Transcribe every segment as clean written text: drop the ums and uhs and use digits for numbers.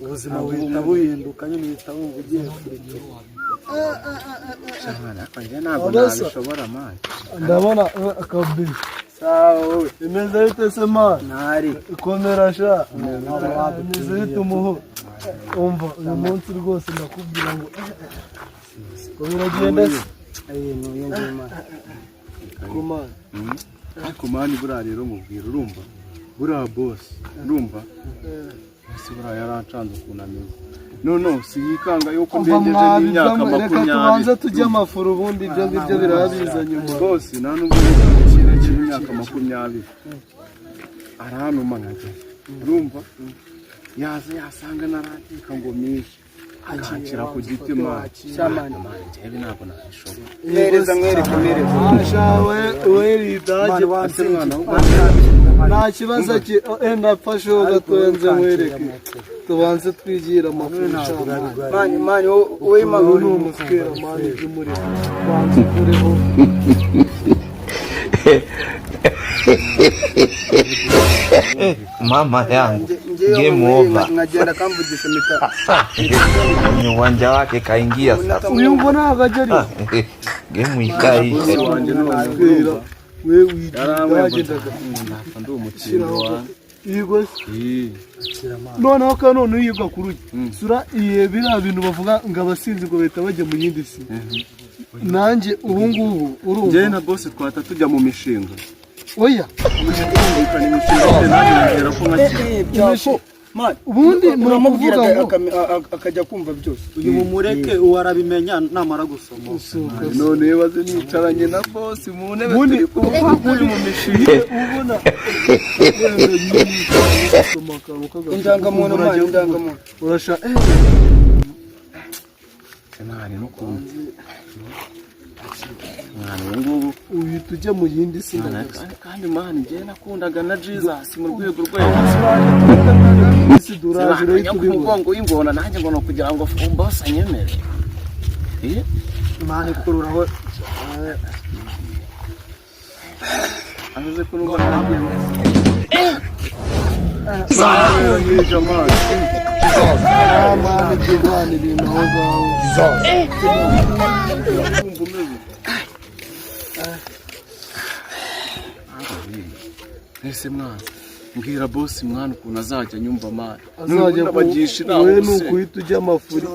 ubuzima buhita buhinduka nyine uhita wumva ugiye kurikira cyane akajya ntabwo nabishobora mani ndabona akabiri sawa imeze bite se mani ntari ikomera sha imeze bite umuho umva uyu munsi rwose ndakubwira ngo ko biragenda se kumani buriya rero mubwira urumva buriya boss urumva ese buriya yarancanze ukuntu ameze no siyikanga yuko ndengeje n'imyaka 20 reka tubanze tujye amafuru ubundi ibyo ngibyo birabiza nyuma boss nta nubwo n'ikintu cy'imyaka 20 aranuma nkaje urumva yaza yasanga narandika ngo mishe akakira ku gitima cyamani njyewe ntabwo nabishobora nereza mwereke ashawe weridage nta kibazo ndafasheho gatoya mwereke tubanze twigira amafuru mani wowe maguru n'umusikera mani by'umuriro banze kureho mama yangu game over ngagenda kamvugisha mita ni uwanja wake kaingia sasa uyu mbona agajari game ikai wewe widagendaga ndi umukino wa Igos none none yiga kuruye sura iye bira bintu bavuga ngo abasinzi ngo beta bajya mu yindi si nanjye ubu ngubu urumva je na boss twata tujya mu mishinga oya kumvikana imishinga nanjye ngera ko nkakira ubundi muramubwira akajya kumva byose uyu mumureke uwarabimenya namara gusoma none yebaze nicaranye na boss mu ntebe turi kuvuga mu mishinga ubona indangamuntu urasha nani no kumva mwana ngubu uyu tujye mu yindi si kandi mani ngiye nakundaga na Jesus mu rwego rwayo isi duraje rero tubibongo ingona nanjye ngo no kugira ngo boss anyemere mani kururaho ameze kunuba ntabwo mani bintu aho ngaho ese mwana mbwira boss mwana ukuntu azajya nyumva mani azajya bagisha wewe nukuhita ujya amafuri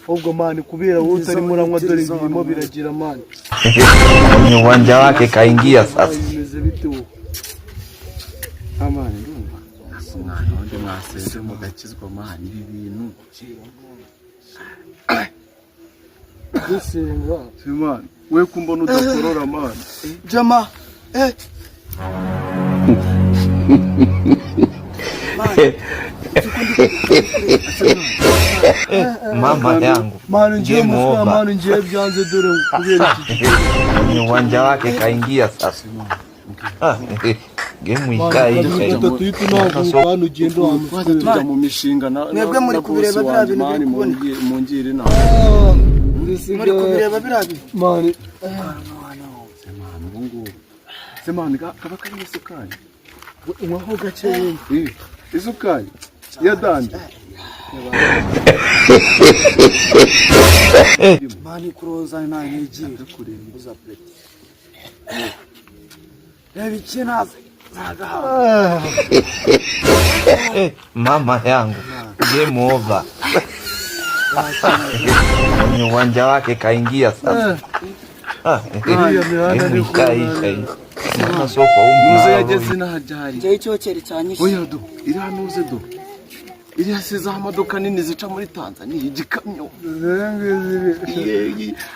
ahubwo mani kubera wowe utari muranywa dore ibirimo biragira mani ni uwanja wake kaingia sasa bimeze bite wowe amani ndumva mwana wande mwaseze mugakizwa mani ibi bintu gusenga simana we kumbona udakorora mani jama mama yangu mani ngiye mufuka mani ngiye byanze dore kubera iki ni uwanja wake kaingia sasa game ikai hano ugenda tujya mu mishinga mwebwe muri kubireba bira bintu mu ngiri na muri kubireba bira bintu mani semana kaba kari isukari uwaho gace isukari ya danje mani kuroza nta nigi kurembuza plate reba ikinaze mama yangu game over ni uwanja wake kaingia sasa ikai na soko muze yageze n'ahajari je icyokeri cyanyishe oya do iri hanuze do iri hasize amadoka nini zica muri Tanzania igikamyo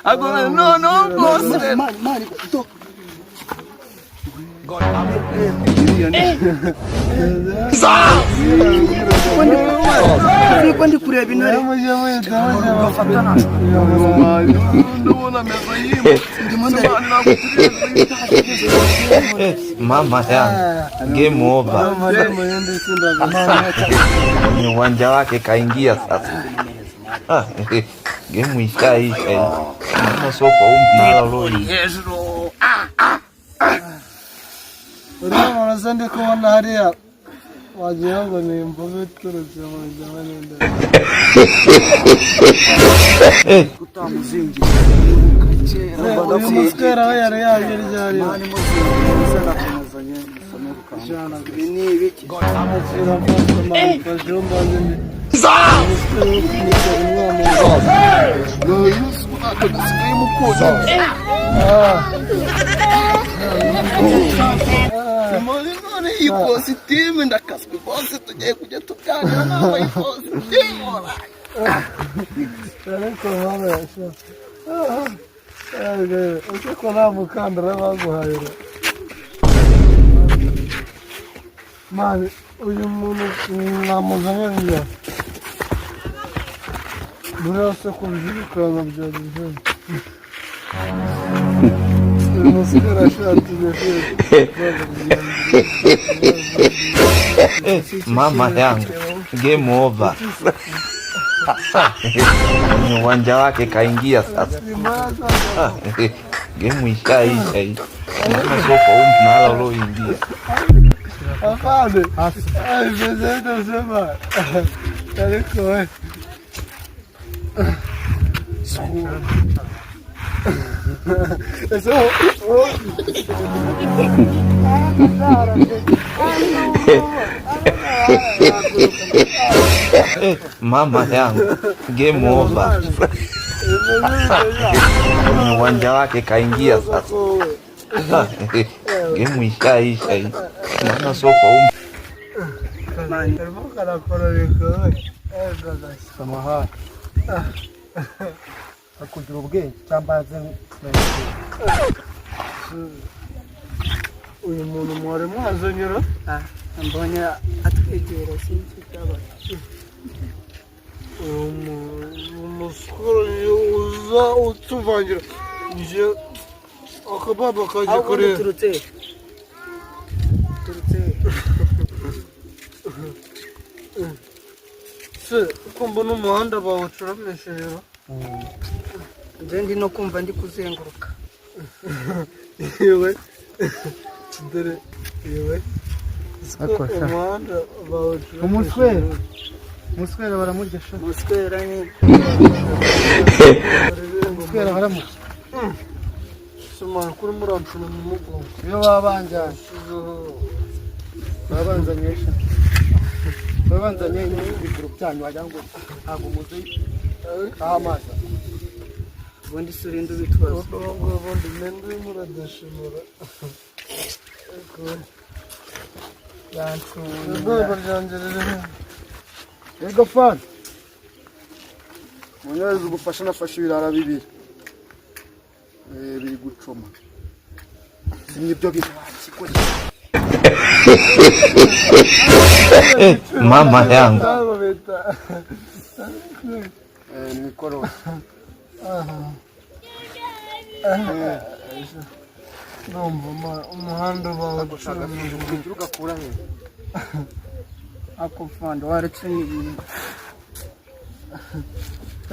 agora no boss mani do Kwandi kureba intare bafatana ndabona meza yimo mama yangu game over ni uwanja wake kaingia sasa game ikai na soko lori urabona zande kubona hariya wagira ngo ni imboga iturutse mu jamani ndende. Utamuzingira. Uyu muskera we yari yaryari. Mani muzingira nakomezanye musomeruka. Ni ibiki? Akira mfashe kajumba nini. Simone ipositimu ndakaswe bose tugiye kujya tuganira nawe ipositimu. Ariko mama yasha. Uko kora mukandara baguhaye. Mani uyu muntu namuzanye burasa kubizirikana byagize. Muskera shati Mama yangu game over. Ni uwanja wake kaingia sasa. Game ishaisha hii. Mama sofa mnala uloingia. Afande. Ai zezeto sema. Tariko wewe. Eso. Mama yangu game over. Ni uwanja wake kaingia sasa. Game ishaisha hii. Mama sofa Mani. Kana kororeko. Samaha. Akugira ubwenge cyambaze uyu muntu mwari mwazanyura mbonye atwegera sinzi cyaba umusukuru uza utuvangira nje akababa kaje kure turutse se kumva n'umuhanda bawucuramesheje nje ndi no kumva ndi kuzenguruka yewe dore yewe umuhanda bawucuramesheje umuswera baramurya sha muswera ni umuswera baramurya soma kuri murancuna mu mugongo iyo babanzanye sha babanzanye ibiguru byanyu wagira ngo ntabwo muzi amazi ubundi surinde ubitwaza ubundi nende muradashimura urwego ryanjye ririho Ego fan. Munyereza ugufasha nafashe ibirara bibiri. Biri gucoma. Sinibyo bikiko. Mama yangu Nikoro. Nomba umuhanda bawucuramesheje Ugakura he? ako fando warecenye ibintu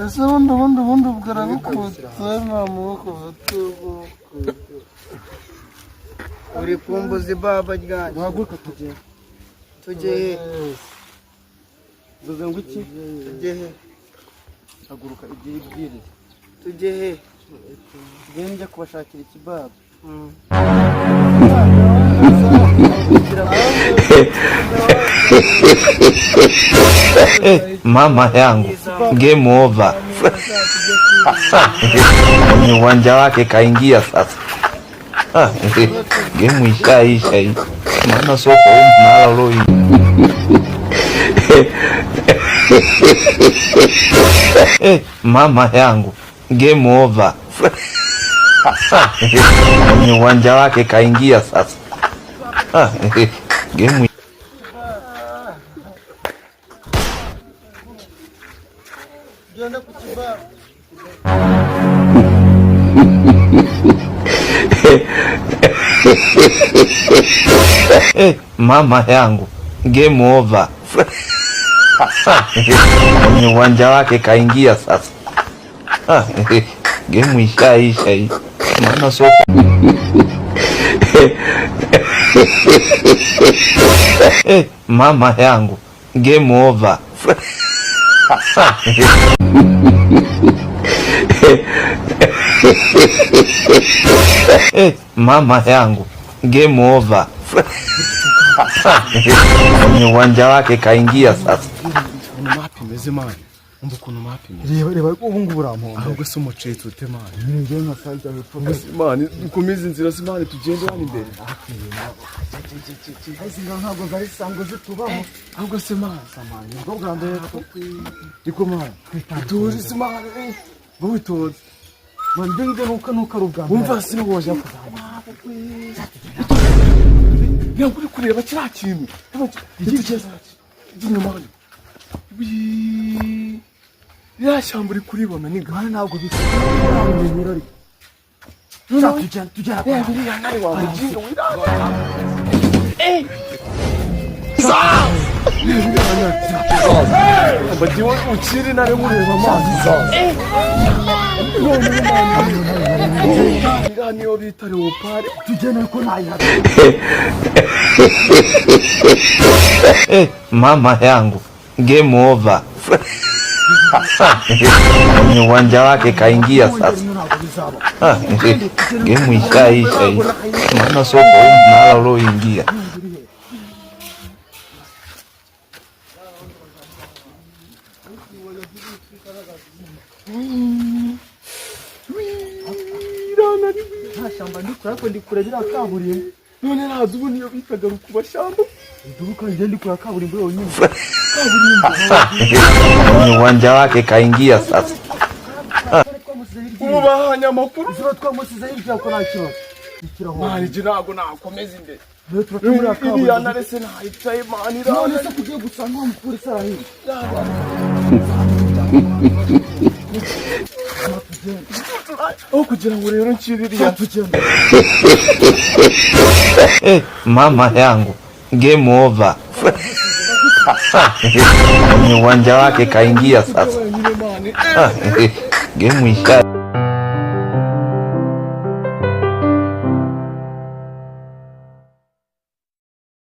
ese bundi bwarabikutse nta muboko batugo uri kumbuza ibaba ryanjye Waguka tujye Zuze ngo iki? tujye Haguruka igihe ibwirire. tujye Gende kubashakira ikibaba. Mama yangu game over. Ni uwanja wake kaingia sasa. Game ishaisha hii. Mama sofa mnala uloingia. Mama yangu game over. Ni uwanja wake kaingia sasa. Game genda kukiba mama yangu game over. Ni uwanja wake kaingia sasa. Game ishaisha hii. Mama sofa Mama yangu, game over. Mama yangu, game over. Kwenye uwanja wake kaingia sasa. Mapi meze mani. Umva ukuntu mapi meze. Reba ubu ngubu urampomba. Ahubwo se umucitse ute mani. Ninjye nka salta hepfo. Mani dukomeze inzira se mani tugende hano imbere. Izi ntabwo zari sango zitubaho. Ahubwo se mani. Samani ubwo bwa mbere iko mani. Tuzi se mani. Bwitoze. Mani ndenge nuko ari ubwa mbere. Umva se woje kuzama. Ya kuri kureba kira kintu. Igikeza. Inyuma. Ya shyamba uri kuribona ni gana ntabwo bisubiye ari. Tujya. Ya biri yanari wa mujinga wirara. Badiwo ukiri nare mureba amazi. Niyo bita leopard. Tugene ko nayo. Mama yangu, game over. Kwenye uwanja wake kaingia sasa. Game ishaisha hii. Maana sopa huu mnala ulioingia. Shamba ndikurebera kaburimbo. None nazi ubu niyo bitaga rukuba shamba. Nduruka nje ndikura kaburimbo yonyine. Kwenye uwanja wake kaingia sasa. Ubahanya makuru. Zero twamusize hirya ko nakiro. Mani jirago nakomeza imbere. Rero turatumura kaburimbo. Iriya narese nahicaye mani ra. None se kugiye gusanga umukuru sarahi. Oh kugira ngo rero nkiririya tugenda. Mama yangu, game over. Kwenye uwanja wake kaingia sasa. Game isha.